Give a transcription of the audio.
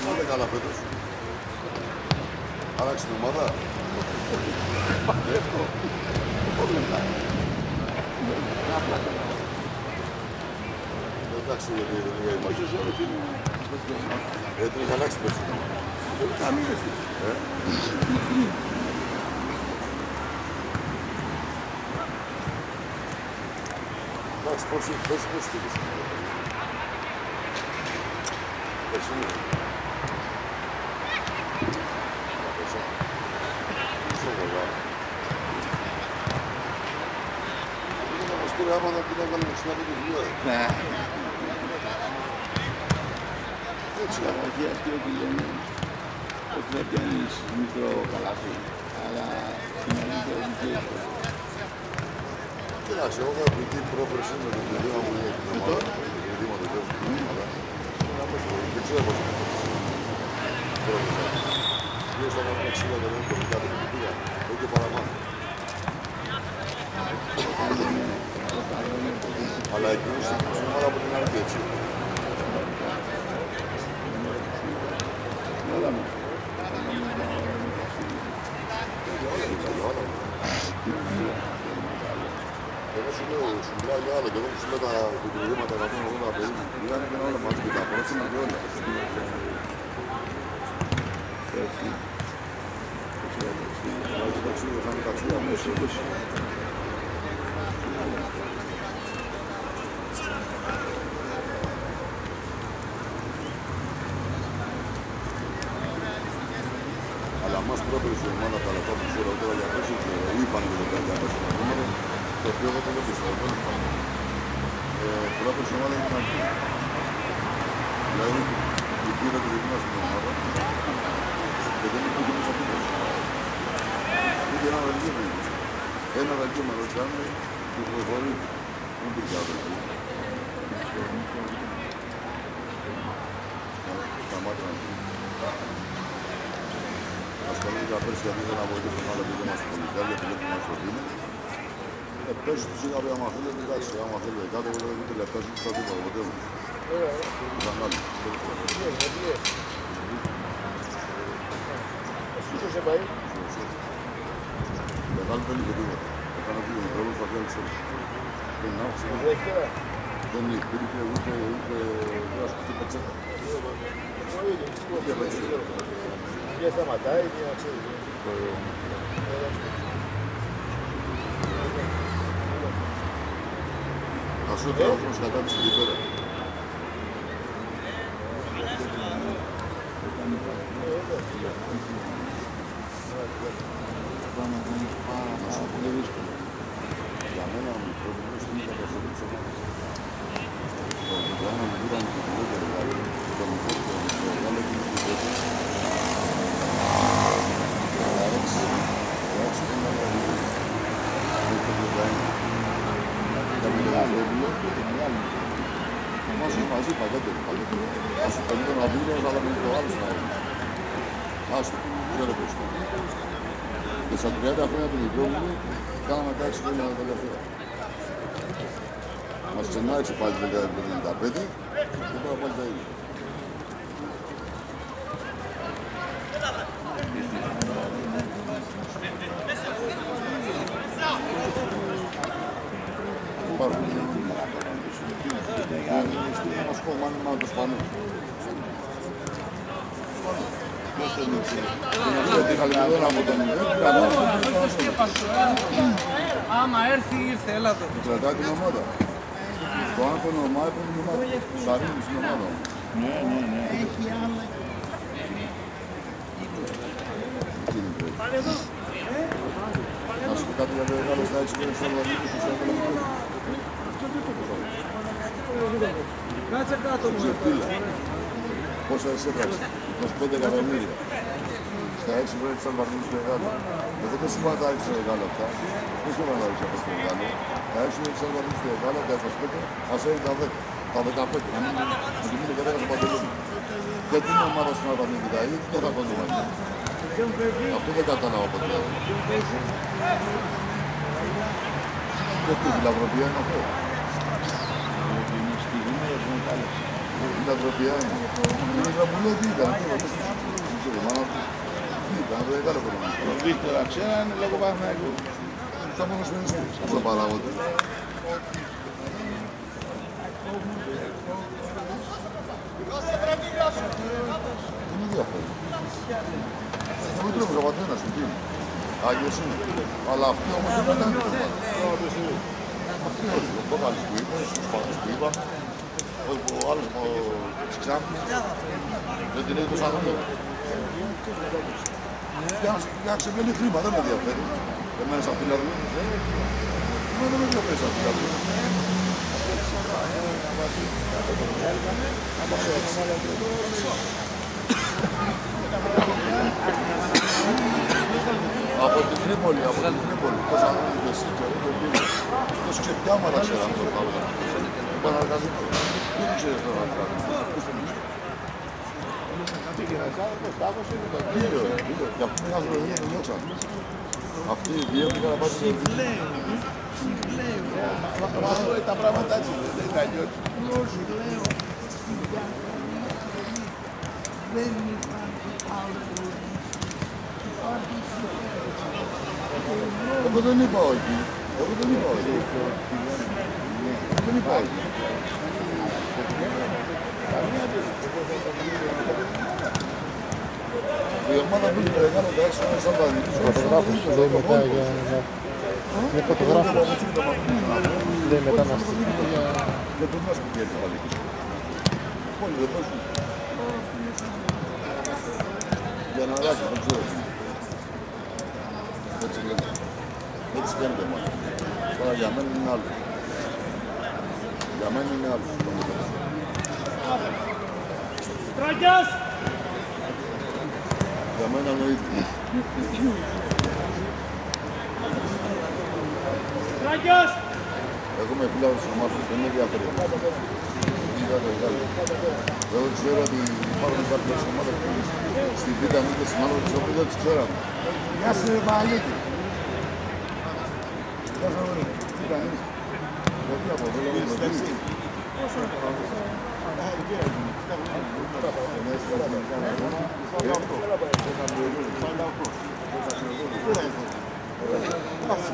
Πότε καλά φέτος. Άλλαξε την ομάδα. Εντάξει, γιατί δεν είναι η μάχη. Γιατί έχει αλλάξει πέρσι. Εντάξει, πώς φύγεις. Πέρσι είναι. Άμα δεν πήγα να ξανά με το βιβλίο. Ναι. Έτσι καταρχή αυτή όπου λένε ότι δεν πιάνεις μικρό καλάθι, αλλά μεγαλύτερο δικαίωτο. Κοιτάξτε, εγώ είχα πληθεί πρόφερση με το παιδί μου για την ομάδα. Το παιδί μου το παιδί μου ομάδα. Δεν ξέρω πώς είναι. Πρόφερσα. Δύο στα μάτια ξύλα δεν είναι το μικρά το πήγα. Όχι και παραπάνω. Αλλά εκείνος στην ομάδα από την αρχή έτσι. Εγώ σου λέω, σου μιλάει για άλλο και εγώ σου λέω τα επιχειρήματα 180 παιδί. Μιλάνε και όλα μαζί και τα πρόστιμα και όλα. Θα είναι ταξίδια μέσα. Αλλά μας πρόπερσε η ομάδα τα λεφτά που ξέρω τώρα για πέσει και είπαν και το για πέσει το νούμερο, το οποίο εγώ δεν πιστεύω, δεν υπάρχει. Πρόπερσε η ομάδα είναι αρχή. Δηλαδή, η πήρα τη δική μας στην ομάδα και δεν υπήρχε μέσα πίτωση. Ούτε ένα βελγίο μου. Ένα βελγίο με ρωτάνε και προχωρεί. Δεν υπήρχε άλλο βελγίο. Σταμάτησα να πει. Ασχολήθηκα πέρσι γιατί ήθελα να βοηθήσω τον άλλο παιδί μας στο Πολυτέλειο, γιατί δεν μας το δίνει. Πέρσι τους είχα πει άμα θέλετε, εντάξει, άμα θέλετε κάτω, εγώ δεν θέλω λεπτά, ζήτησα τίποτα, ποτέ μου. Ήταν άλλοι. Ποιος σε πάει? Μεγάλη δεν είχε τίποτα. Έκανα δύο μικρόλους, θα πιάνει σε όλους. Δεν άφησε. Δεν υπήρχε ούτε δράσκουτη πετσέτα. Και σταματάει και να ξέρει. Θα σου έφερα ο χρόνος κατά της εκεί πέρα. Πάρα πολύ δύσκολο. Για μένα ο μικρός είναι η καταστροφή της ομάδας. Για να μην ήταν και χειρότερο, δηλαδή, το μικρό και το μεγάλο και το μικρό. Μαζί παγιότερο. Ας σου παίρνει τον αδίλιο, αλλά με το άλλο να είναι. Άστο, ξέρω πώς το. Και στα 30 χρόνια του μικρού μου, κάναμε τα 6 χρόνια τελευταία. Μας ξενάρχισε πάλι το 1995 και τώρα πάλι τα ίδια. Υπάρχουν. Να μας πω, μάνα το σπανό. Άμα έρθει, ήρθε, έλατε. Κρατάει την ομάδα. Το Άντωνο ομάδα είναι την ομάδα. Σαρίνει στην ομάδα. Ναι. Έχει άλλα. Να σου πω κάτι για το μεγάλο στα 6 μέρες στο Λαβίδι και στο Λαβίδι. Κάτσε κάτω μου. Ξεφτύλα. Πόσα εσύ έπραξε. 25 εκατομμύρια. Στα 6 μέρες στο Λαβίδι στο Μεγάλο. Εγώ δεν σου είπα τα 6 μεγάλα αυτά. Δεν σου είπα να τα 6 από το Μεγάλο. Τα 6 μέρες στο Λαβίδι στο Μεγάλο, τα 25, ας έγινε τα 10. Τα 15. Να μην είναι και 10 στο Παντελόνι. Και τι είναι ομάδα στην Ελλάδα με κοιτάει, τι το θα κάνει μαζί. Αυτό δεν κατάλαβα ποτέ. Και τι φιλανθρωπία είναι αυτό. Στη γυμνία για την εκμετάλλευση. Η λατροπιά είναι. Η γραμμουλέ τι ήταν, τι ήταν, δεν έκανε πρόβλημα. Το Βίκτορα ξέρανε λόγω Παναθηναϊκού. Θα μόνο σπινιστείς, αυτό παράγονται. Δεν με ενδιαφέρει. Δεν με τρέφει ο πατέρας σου, τι είναι. Άγιος είναι. Αλλά αυτοί όμως δεν ήταν. Αυτοί όλοι, ο Κόκαλης που είπε, ο Σπανός που είπα, ο άλλος ο Ξιξάμπης, δεν την έχει τόσο άνθρωπο. Για να ξεβγαίνει χρήμα, δεν με ενδιαφέρει. Εμένα σαν φιλαρνή. Εμένα δεν με ενδιαφέρει σαν φιλαρνή. Από την Τρίπολη, πώς αν είναι εσύ και αυτό το πήρε. Τόσο ξεπιάματα ξέραμε το πράγμα. Ο Παναργαζίτης. Δεν ξέρεις τώρα να φράγει. Και αυτοί πήγαν στο Λεβίδιο και διώξαν. Αυτοί οι δύο πήγαν να πάνε στο Λεβίδιο. Τα πράγματα έτσι δεν είναι αλλιώς. Εγώ δεν είπα όχι. Δεν είπα όχι. Η ομάδα που είναι μεγάλο τα έξω είναι σαν τα δίκης. Φωτογράφος λέει μετά για... Είναι φωτογράφος. Λέει μετά να στείλει για... Δεν τον μας που κέρδει τα δίκης. Όλοι δεν παίζουν. Για να αλλάξει, δεν ξέρω. Έτσι λένε. Έτσι φαίνεται μόνο. Τώρα για μένα είναι άλλο. Για μένα είναι άλλο. Στραγιάς! Για μένα είναι ο ίδιος. Στραγιάς! Εγώ είμαι φίλος της ομάδας, δεν με ενδιαφέρει. Εγώ ξέρω ότι υπάρχουν κάποιες ομάδες που στην Β' και στην άλλη της οποίας δεν τις ξέραμε. Γεια σου ρε Παναγιώτη. Γεια σου ρε. Τι κάνεις. Γιατί από εδώ λέγω με τι. Πόσο.